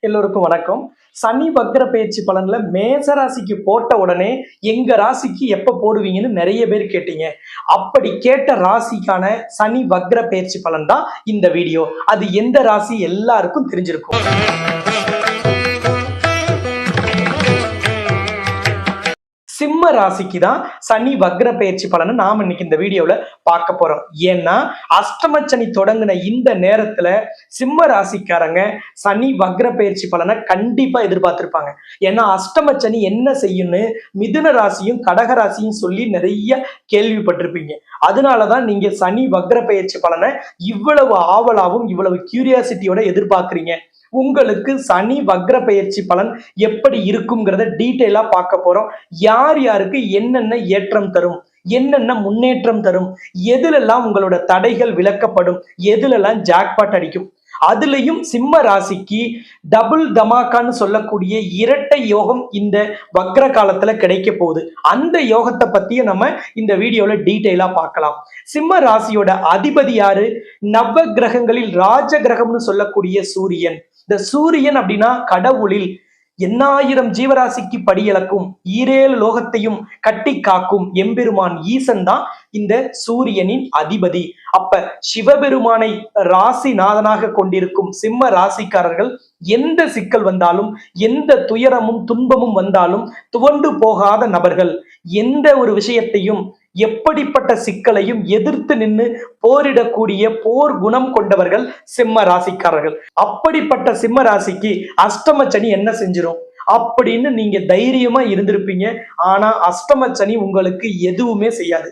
எல்லோருக்கும் வணக்கம். சனி வக்ர பயிற்சி பலன்ல மேச ராசிக்கு போட்ட உடனே எங்க ராசிக்கு எப்ப போடுவீங்கன்னு நிறைய பேர் கேட்டீங்க. அப்படி கேட்ட ராசிக்கான சனி வக்ர பயிற்சி பலன் தான் இந்த வீடியோ. அது எந்த ராசி எல்லாருக்கும் தெரிஞ்சிருக்கும். சிம்ம ராசிக்கு தான் சனி வக்ர பயிற்சி பலனை நாம இன்னைக்கு இந்த வீடியோல பார்க்க போறோம். ஏன்னா அஷ்டமச்சனி தொடங்கின இந்த நேரத்துல சிம்ம ராசிக்காரங்க சனி வக்ர பயிற்சி பலனை கண்டிப்பா எதிர்பார்த்திருப்பாங்க. ஏன்னா அஷ்டமச்சனி என்ன செய்யும்னு மிதுன ராசியும் கடக ராசியும் சொல்லி நிறைய கேள்விப்பட்டிருப்பீங்க. அதனாலதான் நீங்க சனி வக்ர பயிற்சி பலனை இவ்வளவு ஆவலாவும் இவ்வளவு கியூரியாசிட்டியோட எதிர்பார்க்கிறீங்க. உங்களுக்கு சனி வக்ர பயிற்சி பலன் எப்படி இருக்குங்கிறத டீட்டெயிலா பார்க்க போறோம். யார் யாருக்கு என்னென்ன ஏற்றம் தரும், என்னென்ன முன்னேற்றம் தரும், எதுலெல்லாம் உங்களோட தடைகள் விலக்கப்படும், எதுலெல்லாம் ஜாக்பாட் அடிக்கும், அதுலயும் சிம்ம ராசிக்கு டபுள் தமாக்கான்னு சொல்லக்கூடிய இரட்டை யோகம் இந்த வக்ர காலத்துல கிடைக்க போகுது. அந்த யோகத்தை பத்தியும் நம்ம இந்த வீடியோல டீட்டெயிலா பார்க்கலாம். சிம்ம ராசியோட அதிபதி யாரு? நவ கிரகங்களில் ராஜ கிரகம்னு சொல்லக்கூடிய சூரியன். இந்த சூரியன் அப்படின்னா கடவுளில் எண்ணாயிரம் ஜீவராசிக்கு படியளக்கும் ஈரேழு லோகத்தையும் கட்டி காக்கும் எம்பெருமான் ஈசன் தான் இந்த சூரியனின் அதிபதி. அப்ப சிவபெருமானை ராசிநாதனாக கொண்டிருக்கும் சிம்ம ராசிக்காரர்கள் எந்த சிக்கல் வந்தாலும், எந்த துயரமும் துன்பமும் வந்தாலும் துவண்டு போகாத நபர்கள். எந்த ஒரு விஷயத்தையும், எப்படிப்பட்ட சிக்கலையும் எதிர்த்து நின்று போரிடக்கூடிய போர் குணம் கொண்டவர்கள் சிம்ம ராசிக்காரர்கள். அப்படிப்பட்ட சிம்ம ராசிக்கு அஷ்டமச்சனி என்ன செஞ்சிரும் அப்படின்னு நீங்க தைரியமா இருந்திருப்பீங்க. ஆனா அஷ்டமச்சனி உங்களுக்கு எதுவுமே செய்யாது.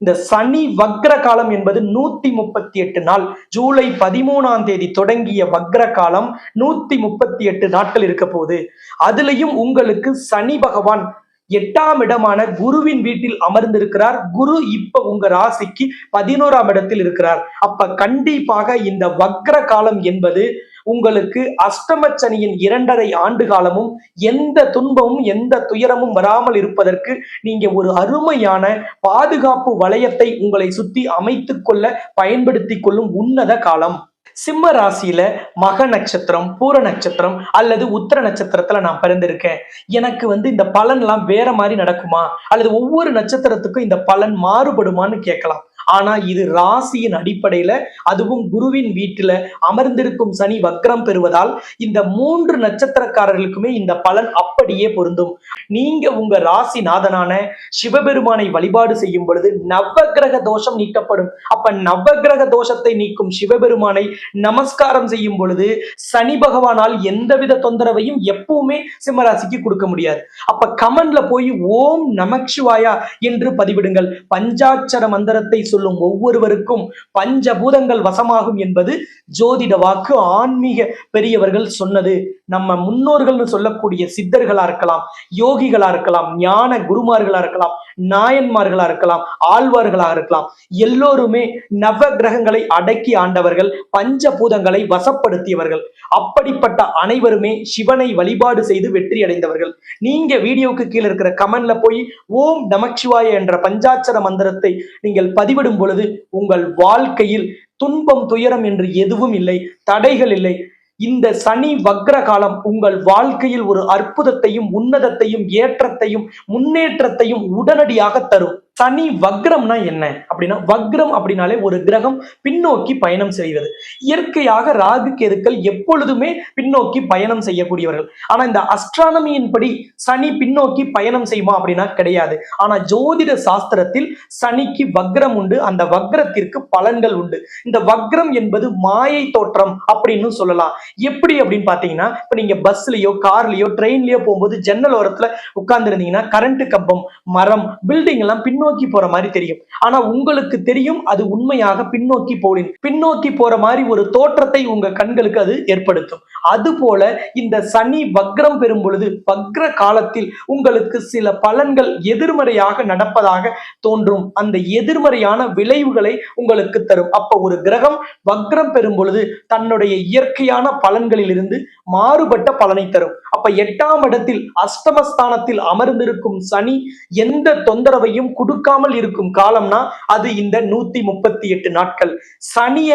இந்த சனி வக்ர காலம் என்பது 138 நாள். ஜூலை 13ஆம் தேதி தொடங்கிய வக்ர காலம் 138 நாட்கள் இருக்க போகுது. அதுலயும் உங்களுக்கு சனி பகவான் 8ஆம் இடமான குருவின் வீட்டில் அமர்ந்திருக்கிறார். குரு இப்ப உங்க ராசிக்கு 11ஆம் இடத்தில் இருக்கிறார். அப்ப கண்டிப்பாக இந்த வக்ர காலம் என்பது உங்களுக்கு அஷ்டமச்சனியின் 2.5 ஆண்டு காலமும் எந்த துன்பமும் எந்த துயரமும் வராமல் இருப்பதற்கு நீங்க ஒரு அருமையான பாதுகாப்பு வளையத்தை உங்களை சுத்தி அமைத்துக் கொள்ள பயன்படுத்தி கொள்ளும் உன்னத காலம். சிம்ம ராசியில மக நட்சத்திரம், பூர நட்சத்திரம் அல்லது உத்திர நட்சத்திரத்துல நான் பிறந்திருக்கேன். எனக்கு இந்த பலன் எல்லாம் வேற மாதிரி நடக்குமா, அல்லது ஒவ்வொரு நட்சத்திரத்துக்கும் இந்த பலன் மாறுபடுமான்னு கேட்கலாம். ஆனா இது ராசியின் அடிப்படையில, அதுவும் குருவின் வீட்டுல அமர்ந்திருக்கும் சனி வக்ரம் பெறுவதால் இந்த 3 நட்சத்திரக்காரர்களுக்குமே இந்த பலன் அப்படியே பொருந்தும். நீங்க உங்க ராசிநாதனான சிவபெருமானை வழிபாடு செய்யும் பொழுது நவகிரக தோஷம் நீக்கப்படும். அப்ப நவகிரக தோஷத்தை நீக்கும் சிவபெருமானை நமஸ்காரம் செய்யும் பொழுது சனி பகவானால் எந்தவித தொந்தரவையும் எப்பவுமே சிம்மராசிக்கு கொடுக்க முடியாது. அப்ப கமெண்ட்ல போய் ஓம் நமச்சிவாயா என்று பதிவிடுங்கள். பஞ்சாட்சர மந்திரத்தை சொல்லும் ஒவ்வொருவருக்கும் பஞ்சபூதங்கள் வசமாகும் என்பது ஜோதிட வாக்கு. ஆன்மீக பெரியவர்கள் சொன்னது. நம்ம முன்னோர்கள்னு சொல்லக்கூடிய சித்தர்களா இருக்கலாம், யோகிகளா இருக்கலாம், ஞான குருமார்களா இருக்கலாம், நாயன்மார்களா இருக்கலாம், ஆழ்வார்களா இருக்கலாம், எல்லோருமே நவ கிரகங்களை அடக்கி ஆண்டவர்கள், பஞ்சபூதங்களை வசப்படுத்தியவர்கள். அப்படிப்பட்ட அனைவருமே சிவனை வழிபாடு செய்து வெற்றி அடைந்தவர்கள். நீங்க வீடியோக்கு கீழே இருக்கிற கமெண்ட்ல போய் ஓம் நமச்சிவாய என்ற பஞ்சாட்சர மந்திரத்தை நீங்கள் பதிவிடும் பொழுது உங்கள் வாழ்க்கையில் துன்பம் துயரம் என்று எதுவும் இல்லை, தடைகள் இல்லை. இந்த சனி வக்ர காலம் உங்கள் வாழ்க்கையில் ஒரு அற்புதத்தையும் உன்னதத்தையும் ஏற்றத்தையும் முன்னேற்றத்தையும் உடனடியாக தரும். சனி வக்ரம்னா என்ன அப்படின்னா, வக்ரம் அப்படின்னாலே ஒரு கிரகம் பின்னோக்கி பயணம் செய்வது. இயற்கையாக ராகு கேதுக்கள் எப்பொழுதுமே பின்னோக்கி பயணம் செய்யக்கூடியவர்கள். ஆனா இந்த அஸ்ட்ரானமியின் படி சனி பின்னோக்கி பயணம் செய்யுமா அப்படின்னா கிடையாது. ஆனா ஜோதிட சாஸ்திரத்தில் சனிக்கு வக்ரம் உண்டு. அந்த வக்ரத்திற்கு பலன்கள் உண்டு. இந்த வக்ரம் என்பது மாயை தோற்றம் அப்படின்னு சொல்லலாம். எப்படி அப்படின்னு பாத்தீங்கன்னா, இப்ப நீங்க பஸ்லயோ கார்லயோ ட்ரெயின்லயோ போகும்போது ஜன்னல் ஓரத்துல உட்கார்ந்து இருந்தீங்கன்னா கரண்ட் கம்பம், மரம், பில்டிங் எல்லாம் பின்னோக்கி போற மாதிரி தெரியும். ஆனா உங்களுக்கு தெரியும் அது உண்மையாக பின்னோக்கி போற மாதிரி ஒரு தோற்றத்தை உங்க கண்களுக்கு அது ஏற்படுத்தும். அதுபோல இந்த சனி வக்ரம் பெறும் பொழுது வக்ர காலத்தில் உங்களுக்கு சில பலன்கள் எதிர்மறையாக நடப்பதாக தோன்றும். அந்த எதிர்மறையான விளைவுகளை உங்களுக்கு தரும். அப்ப ஒரு கிரகம் வக்ரம் பெறும் பொழுது தன்னுடைய இயற்கையான பலன்களில் இருந்து மாறுபட்ட பலனை தரும். அப்ப 8ஆம் இடத்தில் அஷ்டமஸ்தானத்தில் அமர்ந்திருக்கும் சனி எந்த தொந்தரவையும் கொடுக்க கொடுக்காமல் இருக்கும் காலம்னா அது இந்த 138 நாட்கள். சனிய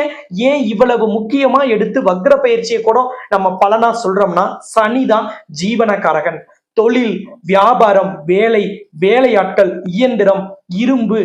ஏன் இவ்வளவு முக்கியமா எடுத்து வக்ர பயிற்சியை கூட நம்ம பலனா சொல்றோம்னா, சனிதான் ஜீவனகாரகன். தொழில், வியாபாரம், வேலை, வேலையாட்கள், இயந்திரம், இரும்பு,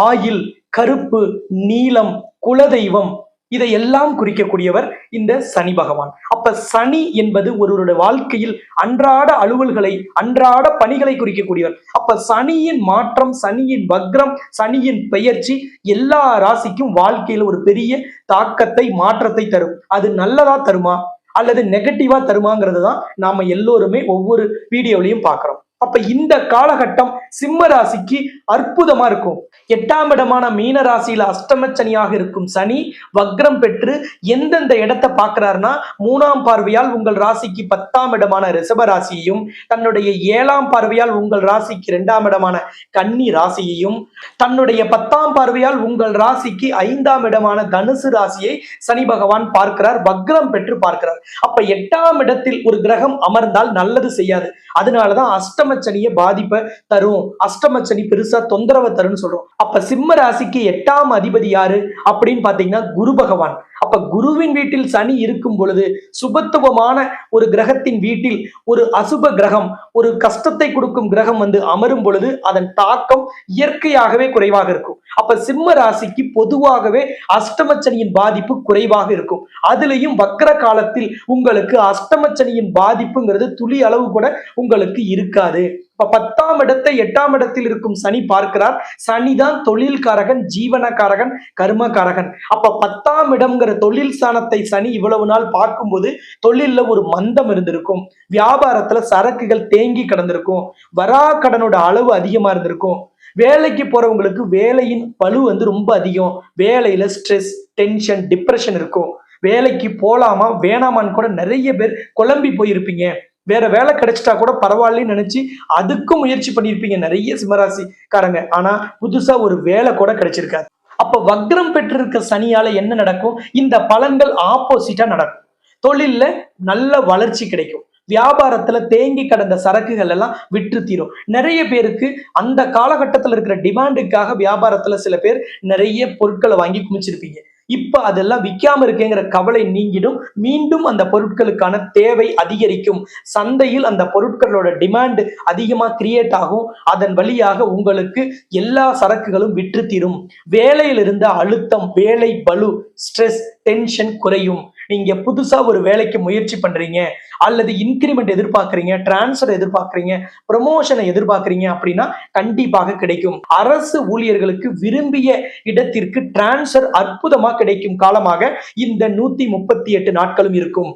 ஆயில், கருப்பு, நீலம், குலதெய்வம், இதையெல்லாம் குறிக்கக்கூடியவர் இந்த சனி பகவான். அப்ப சனி என்பது ஒருவருடைய வாழ்க்கையில் அன்றாட அலுவல்களை, அன்றாட பணிகளை குறிக்கக்கூடியவர். அப்ப சனியின் மாற்றம், சனியின் வக்ரம், சனியின் பெயர்ச்சி எல்லா ராசிக்கும் வாழ்க்கையில் ஒரு பெரிய தாக்கத்தை, மாற்றத்தை தரும். அது நல்லதா தருமா அல்லது நெகட்டிவா தருமாங்கிறது தான் நாம எல்லோருமே ஒவ்வொரு வீடியோலையும் பார்க்கிறோம். அப்ப இந்த காலகட்டம் சிம்ம ராசிக்கு அற்புதமா இருக்கும். 8ஆம் இடமான மீன ராசியில அஷ்டமச்சனியாக இருக்கும் சனி வக்ரம் பெற்று எந்தெந்த இடத்தை பார்க்கிறாருன்னா, 3ஆம் பார்வையால் உங்கள் ராசிக்கு 10ஆம் இடமான ரிஷப ராசியையும், தன்னுடைய 7ஆம் பார்வையால் உங்கள் ராசிக்கு 2ஆம் இடமான கன்னி ராசியையும், தன்னுடைய 10ஆம் பார்வையால் உங்கள் ராசிக்கு 5ஆம் இடமான தனுசு ராசியை சனி பகவான் பார்க்கிறார், வக்ரம் பெற்று பார்க்கிறார். அப்ப 8ஆம் இடத்தில் ஒரு கிரகம் அமர்ந்தால் நல்லது செய்யாது. அதனாலதான் அஷ்டமச்சனிய பாதிப்பை தரும், அஷ்டமச்சனி பெருசா தொந்தரவை தரும்னு சொல்றோம். அப்ப சிம்ம ராசிக்கு 8ஆம் அதிபதி யாரு அப்படின்னு பாத்தீங்கன்னா குரு பகவான். அப்ப குருவின் வீட்டில் சனி இருக்கும் பொழுது, சுபத்துவமான ஒரு கிரகத்தின் வீட்டில் ஒரு அசுப கிரகம், ஒரு கஷ்டத்தை கொடுக்கும் கிரகம் வந்து அமரும் பொழுது அதன் தாக்கம் இயற்கையாகவே குறைவாக இருக்கும். அப்ப சிம்ம ராசிக்கு பொதுவாகவே அஷ்டமச்சனியின் பாதிப்பு குறைவாக இருக்கும். அதுலயும் வக்ர காலத்தில் உங்களுக்கு அஷ்டமச்சனியின் பாதிப்புங்கிறது துளி அளவு கூட உங்களுக்கு இருக்காது. இப்ப 10ஆம் இடத்தை 8ஆம் இடத்தில் இருக்கும் சனி பார்க்கிறார். சனிதான் தொழில்காரகன், ஜீவனகாரகன், கர்மகாரகன். அப்ப 10ஆம் இடம்ங்கிற தொழில் ஸ்தானத்தை சனி இவ்வளவு நாள் பார்க்கும்போது தொழில்ல ஒரு மந்தம் இருந்திருக்கும், வியாபாரத்துல சரக்குகள் தேங்கி கிடந்திருக்கும், வரா கடனோட அளவு அதிகமா இருந்திருக்கும், வேலைக்கு போறவங்களுக்கு வேலையின் பளு வந்து ரொம்ப அதிகம், வேலையில ஸ்ட்ரெஸ், டென்ஷன், டிப்ரெஷன் இருக்கும். வேலைக்கு போலாமா வேணாமான்னு கூட நிறைய பேர் குழம்பி போயிருப்பீங்க. வேற வேலை கிடைச்சிட்டா கூட பரவாயில்லன்னு நினைச்சு அதுக்கும் முயற்சி பண்ணியிருப்பீங்க நிறைய சிம்மராசிக்காரங்க. ஆனா புதுசா ஒரு வேலை கூட கிடைச்சிருக்காது. அப்ப வக்ரம் பெற்றிருக்க சனியால என்ன நடக்கும்? இந்த பலன்கள் ஆப்போசிட்டா நடக்கும். தொழில்ல நல்ல வளர்ச்சி கிடைக்கும், வியாபாரத்துல தேங்கி கடந்த சரக்குகள் எல்லாம் விற்று தீரும். நிறைய பேருக்கு அந்த காலகட்டத்தில் இருக்கிற டிமாண்டுக்காக வியாபாரத்துல சில பேர் நிறைய பொருட்களை வாங்கி குமிச்சிருப்பீங்க. இப்ப அதெல்லாம் விற்காம இருக்கேங்கிற கவலை நீங்கிடும். மீண்டும் அந்த பொருட்களுக்கான தேவை அதிகரிக்கும். சந்தையில் அந்த பொருட்களோட டிமாண்ட் அதிகமா கிரியேட் ஆகும். அதன் வழியாக உங்களுக்கு எல்லா சரக்குகளும் விற்று தீரும். வேலையில் இருந்த அழுத்தம், வேலை பளு, ஸ்ட்ரெஸ், டென்ஷன் குறையும். நீங்க புதுசா ஒரு வேலைக்கு முயற்சி பண்றீங்க, அல்லது இன்கிரிமெண்ட் எதிர்பார்க்கறீங்க, டிரான்ஸ்ஃபர் எதிர்பார்க்கறீங்க, ப்ரமோஷனை எதிர்பார்க்கறீங்க அப்படின்னா கண்டிப்பாக கிடைக்கும். அரசு ஊழியர்களுக்கு விரும்பிய இடத்திற்கு டிரான்ஸ்ஃபர் அற்புதமா கிடைக்கும் காலமாக இந்த 138 நாட்களும் இருக்கும்.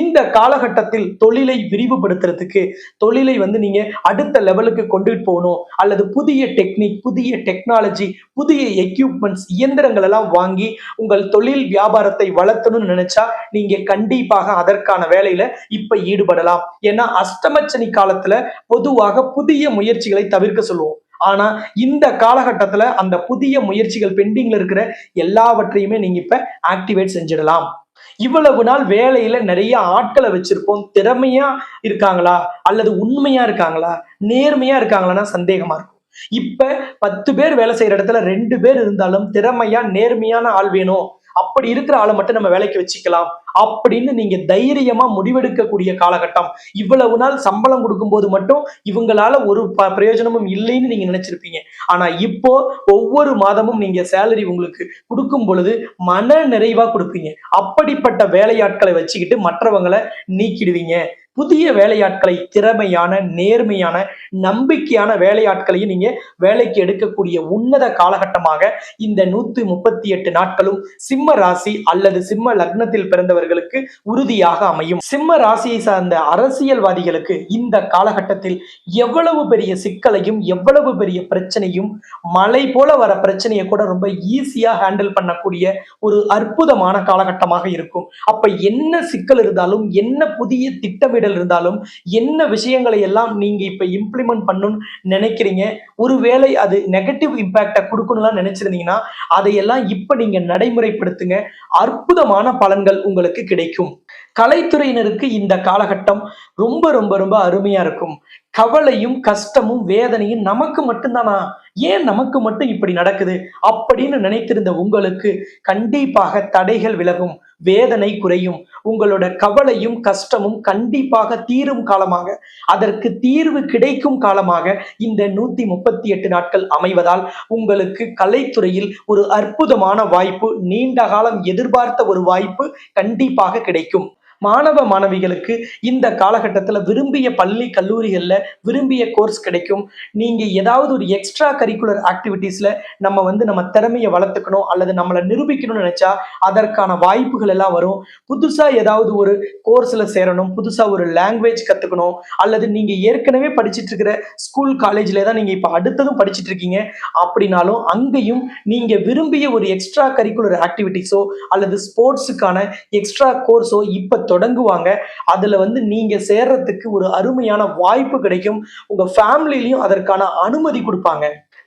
இந்த காலகட்டத்தில் தொழிலை விரிவுபடுத்துறதுக்கு, தொழிலை வந்து நீங்க அடுத்த லெவலுக்கு கொண்டுட்டு போகணும், அல்லது புதிய டெக்னிக், புதிய டெக்னாலஜி, புதிய எக்யூப்மெண்ட்ஸ், இயந்திரங்கள் எல்லாம் வாங்கி உங்கள் தொழில் வியாபாரத்தை வளர்த்தணும்னு நினைச்சா நீங்க கண்டிப்பாக அதற்கான வேலையில இப்ப ஈடுபடலாம். ஏன்னா அஷ்டமச்சனி காலத்துல பொதுவாக புதிய முயற்சிகளை தவிர்க்க சொல்லுவோம். ஆனா இந்த காலகட்டத்துல அந்த புதிய முயற்சிகள் பெண்டிங்ல இருக்கிற எல்லாவற்றையுமே நீங்க இப்ப ஆக்டிவேட் செஞ்சிடலாம். இவ்வளவு நாள் வேலையில நிறைய ஆட்களை வச்சிருப்போம். திறமையா இருக்காங்களா அல்லது உண்மையா இருக்காங்களா, நேர்மையா இருக்காங்களான்னா சந்தேகமா இருக்கும். இப்ப 10 பேர் வேலை செய்யற இடத்துல 2 பேர் இருந்தாலும் திறமையா நேர்மையான ஆள் வேணும், அப்படி இருக்கிற ஆளை மட்டும் நம்ம வேலைக்கு வச்சுக்கலாம் அப்படின்னு நீங்க தைரியமா முடிவெடுக்கக்கூடிய காலகட்டம். இவ்வளவு நாள் சம்பளம் கொடுக்கும் போது மட்டும் இவங்களால ஒரு பிரயோஜனமும் இல்லைன்னு நீங்க நினைச்சிருப்பீங்க. ஆனா இப்போ ஒவ்வொரு மாதமும் நீங்க சேலரி உங்களுக்கு கொடுக்கும் பொழுது மன நிறைவா கொடுப்பீங்க. அப்படிப்பட்ட வேலையாட்களை வச்சுக்கிட்டு மற்றவங்களை நீக்கிடுவீங்க. புதிய வேலையாட்களை, திறமையான, நேர்மையான, நம்பிக்கையான வேலையாட்களையும் நீங்க வேலைக்கு எடுக்கக்கூடிய உன்னத காலகட்டமாக இந்த 138 நாட்களும் சிம்ம ராசி அல்லது சிம்ம லக்னத்தில் பிறந்தவர்களுக்கு உறுதியாக அமையும். சிம்ம ராசியை சார்ந்த அரசியல்வாதிகளுக்கு இந்த காலகட்டத்தில் எவ்வளவு பெரிய சிக்கலையும், எவ்வளவு பெரிய பிரச்சனையும், மழை போல வர பிரச்சனையை கூட ரொம்ப ஈஸியா ஹேண்டில் பண்ணக்கூடிய ஒரு அற்புதமான காலகட்டமாக இருக்கும். அப்ப என்ன சிக்கல் இருந்தாலும், என்ன புதிய திட்டமிடல் இருந்தாலும், என்ன விஷயங்களை எல்லாம் நீங்க இப்ப இம்ப்ளிமெண்ட் பண்ணணும்னு நினைக்கிறீங்க, ஒருவேளை அது நெகட்டிவ் இம்பாக்ட கொடுக்கணும்லாம் நினைச்சிருந்தீங்கன்னா அதையெல்லாம் இப்ப நீங்க நடைமுறைப்படுத்துங்க. அற்புதமான பலன்கள் உங்களுக்கு கிடைக்கும். கலைத்துறையினருக்கு இந்த காலகட்டம் ரொம்ப ரொம்ப ரொம்ப அருமையா இருக்கும். கவலையும், கஷ்டமும், வேதனையும் நமக்கு மட்டும்தானா? ஏன் நமக்கு மட்டும் இப்படி நடக்குது? அப்படின்னு நினைத்திருந்த உங்களுக்கு கண்டிப்பாக தடைகள் விலகும், வேதனை குறையும். உங்களோட கவலையும், கஷ்டமும் கண்டிப்பாக தீரும் காலமாக, அதற்கு தீர்வு கிடைக்கும் காலமாக இந்த 138 நாட்கள் அமைவதால், உங்களுக்கு கலைத்துறையில் ஒரு அற்புதமான வாய்ப்பு, நீண்ட காலம் எதிர்பார்த்த ஒரு வாய்ப்பு கண்டிப்பாக கிடைக்கும். மாணவ மாணவிகளுக்கு இந்த காலகட்டத்துல விரும்பிய பள்ளி கல்லூரிகள்ல விரும்பிய கோர்ஸ் கிடைக்கும். நீங்க ஏதாவது ஒரு எக்ஸ்ட்ரா கரிக்குலர் ஆக்டிவிட்டீஸ்ல நம்ம திறமையை வளர்த்துக்கணும் அல்லது நம்மளை நிரூபிக்கணும்னு நினைச்சா அதற்கான வாய்ப்புகள் எல்லாம் வரும். புதுசா ஏதாவது ஒரு கோர்ஸ்ல சேரணும், புதுசா ஒரு லாங்குவேஜ் கத்துக்கணும், அல்லது நீங்க ஏற்கனவே படிச்சிட்டு இருக்கிற ஸ்கூல் காலேஜ்ல தான் நீங்க இப்ப அடுத்ததும் படிச்சிட்டு இருக்கீங்க அப்படின்னாலும் அங்கேயும் நீங்க விரும்பிய ஒரு எக்ஸ்ட்ரா கரிக்குலர் ஆக்டிவிட்டீஸோ அல்லது ஸ்போர்ட்ஸுக்கான எக்ஸ்ட்ரா கோர்ஸோ இப்ப தொடங்குவாங்க. அதுல நீங்க சேர்றதுக்கு ஒரு அருமையான வாய்ப்பு கிடைக்கும். உங்க ஃபேமிலிலயும் அதற்கான அனுமதி கொடுப்பாங்க.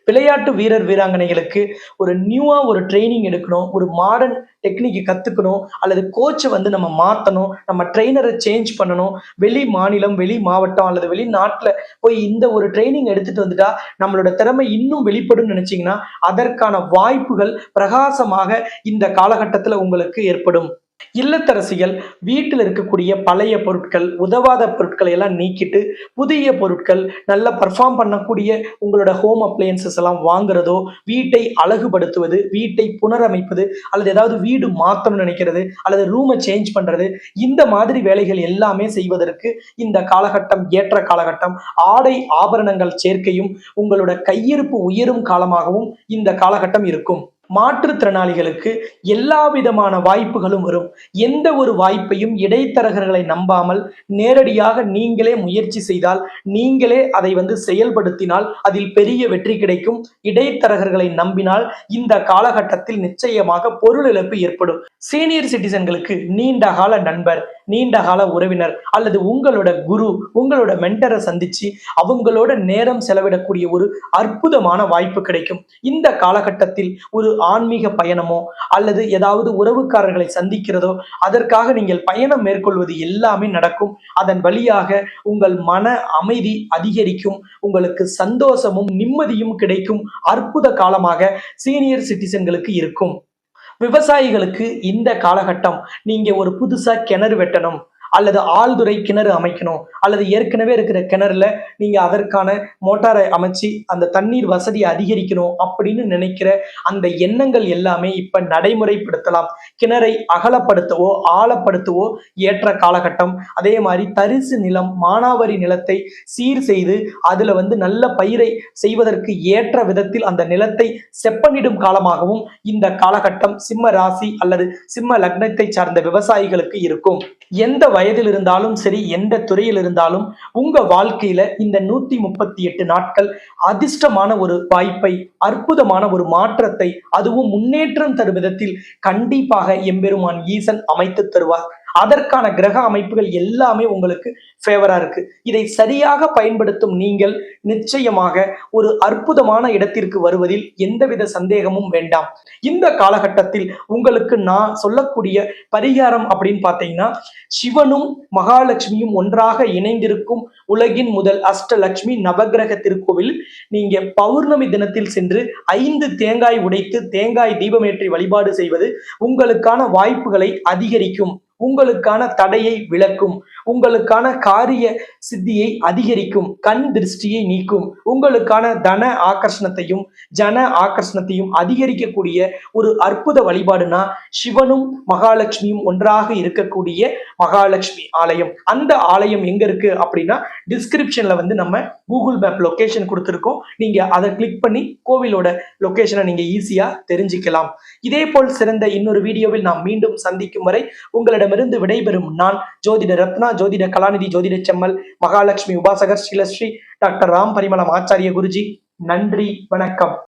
விளையாட்டு வீரர் வீராங்கனைகளுக்கு ஒரு நியூவா ஒரு ட்ரைனிங் எடுக்கணும், ஒரு மாடர்ன் டெக்னிக் கத்துக்கணும், அல்லது கோச்சை நம்ம மாத்தணும், நம்ம ட்ரெயினரை சேஞ்ச் பண்ணணும், வெளி மாநிலம், வெளி மாவட்டம் அல்லது வெளிநாட்டுல போய் இந்த ஒரு ட்ரைனிங் எடுத்துட்டு வந்துட்டா நம்மளோட திறமை இன்னும் வெளிப்படும் நினைச்சீங்கன்னா அதற்கான வாய்ப்புகள் பிரகாசமாக இந்த காலகட்டத்துல உங்களுக்கு ஏற்படும். இல்லத்தரசிகள் வீட்டில் இருக்கக்கூடிய பழைய பொருட்கள், உதவாத பொருட்களை எல்லாம் நீக்கிட்டு புதிய பொருட்கள், நல்லா பர்ஃபார்ம் பண்ணக்கூடிய உங்களோட ஹோம் அப்ளையன்சஸ் எல்லாம் வாங்குறதோ, வீட்டை அழகுபடுத்துவது, வீட்டை புனரமைப்பது, அல்லது ஏதாவது வீடு மாத்தணும்னு நினைக்கிறது, அல்லது ரூமை சேஞ்ச் பண்றது, இந்த மாதிரி வேலைகள் எல்லாமே செய்வதற்கு இந்த காலகட்டம் ஏற்ற காலகட்டம். ஆடை ஆபரணங்கள் சேர்க்கையும் உங்களோட கையிருப்பு உயரும் காலமாகவும் இந்த காலகட்டம் இருக்கும். மாற்றுத்திறனாளிகளுக்கு எல்லா விதமான வாய்ப்புகளும் வரும். எந்த ஒரு வாய்ப்பையும் இடைத்தரகர்களை நம்பாமல் நேரடியாக நீங்களே முயற்சி செய்தால், நீங்களே அதை செயல்படுத்தினால் அதில் பெரிய வெற்றி கிடைக்கும். இடைத்தரகர்களை நம்பினால் இந்த காலகட்டத்தில் நிச்சயமாக பொருள் இழப்பு ஏற்படும். சீனியர் சிட்டிசன்களுக்கு நீண்ட கால நண்பர், நீண்ட கால உறவினர் அல்லது உங்களோட குரு, உங்களோட மென்டரை சந்திச்சு அவங்களோட நேரம் செலவிடக்கூடிய ஒரு அற்புதமான வாய்ப்பு கிடைக்கும். இந்த காலகட்டத்தில் ஒரு ஆன்மீக பயணமோ அல்லது ஏதாவது உறவுக்காரர்களை சந்திக்கிறதோ அதற்காக நீங்கள் பயணம் மேற்கொள்வது எல்லாமே நடக்கும். அதன் வழியாக உங்கள் மன அமைதி அதிகரிக்கும், உங்களுக்கு சந்தோஷமும் நிம்மதியும் கிடைக்கும் அற்புத காலமாக சீனியர் சிட்டிசன்களுக்கு இருக்கும். விவசாயிகளுக்கு இந்த காலகட்டம் நீங்க ஒரு புதுசா கிணறு வெட்டணும் அல்லது ஆழ்துறை கிணறு அமைக்கணும் அல்லது ஏற்கனவே இருக்கிற கிணறுல நீங்க அதற்கான மோட்டாரை அமைச்சு அந்த தண்ணீர் வசதியை அதிகரிக்கணும் அப்படின்னு நினைக்கிற அந்த எண்ணங்கள் எல்லாமே இப்ப நடைமுறைப்படுத்தலாம். கிணறை அகலப்படுத்தவோ ஆழப்படுத்தவோ ஏற்ற காலகட்டம். அதே மாதிரி தரிசு நிலம், மானாவாரி நிலத்தை சீர் செய்து அதுல நல்ல பயிரை செய்வதற்கு ஏற்ற விதத்தில் அந்த நிலத்தை செப்பனிடும் காலமாகவும் இந்த காலகட்டம் சிம்ம ராசி அல்லது சிம்ம லக்னத்தை சார்ந்த விவசாயிகளுக்கு இருக்கும். எந்த வயதில் இருந்தாலும் சரி, எந்த துறையில் இருந்தாலும் உங்க வாழ்க்கையில இந்த 138 நாட்கள் அதிர்ஷ்டமான ஒரு வாய்ப்பை, அற்புதமான ஒரு மாற்றத்தை, அதுவும் முன்னேற்றம் தரும் விதத்தில் கண்டிப்பாக எம்பெருமான் ஈசன் அமைத்து தருவார். அதற்கான கிரக அமைப்புகள் எல்லாமே உங்களுக்கு ஃபேவரா இருக்கு. இதை சரியாக பயன்படுத்தும் நீங்கள் நிச்சயமாக ஒரு அற்புதமான இடத்திற்கு வருவதில் எந்தவித சந்தேகமும் வேண்டாம். இந்த காலகட்டத்தில் உங்களுக்கு நான் சொல்லக்கூடிய பரிகாரம் அப்படின்னு பார்த்தீங்கன்னா, சிவனும் மகாலட்சுமியும் ஒன்றாக இணைந்திருக்கும் உலகின் முதல் அஷ்டலட்சுமி நவகிரக திருக்கோவில் நீங்க பௌர்ணமி தினத்தில் சென்று 5 தேங்காய் உடைத்து தேங்காய் தீபமேற்றி வழிபாடு செய்வது உங்களுக்கான வாய்ப்புகளை அதிகரிக்கும், உங்களுக்கான தடையை விளக்கும், உங்களுக்கான காரிய சித்தியை அதிகரிக்கும், கண் திருஷ்டியை நீக்கும், உங்களுக்கான தன ஆகர்ஷணத்தையும் ஜன ஆகர்ஷணத்தையும் அதிகரிக்கக்கூடிய ஒரு அற்புத வழிபாடுனா சிவனும் மகாலட்சுமியும் ஒன்றாக இருக்கக்கூடிய மகாலட்சுமி ஆலயம். அந்த ஆலயம் எங்க இருக்கு அப்படின்னா டிஸ்கிரிப்ஷன்ல நம்ம கூகுள் மேப் லொகேஷன் கொடுத்துருக்கோம். நீங்க அதை கிளிக் பண்ணி கோவிலோட லொகேஷனை நீங்க ஈஸியா தெரிஞ்சுக்கலாம். இதே போல் சிறந்த இன்னொரு வீடியோவில் நாம் மீண்டும் சந்திக்கும் வரை உங்களிடமிருந்து விடைபெறும் நான் ஜோதிட ரத்னா, ஜோதிட கலாநிதி, ஜோதிட செம்மல், மகாலட்சுமி உபாசகர் ஸ்ரீலஸ்ரீ டாக்டர் ராம் பரிமளம் ஆச்சாரிய குருஜி. நன்றி, வணக்கம்.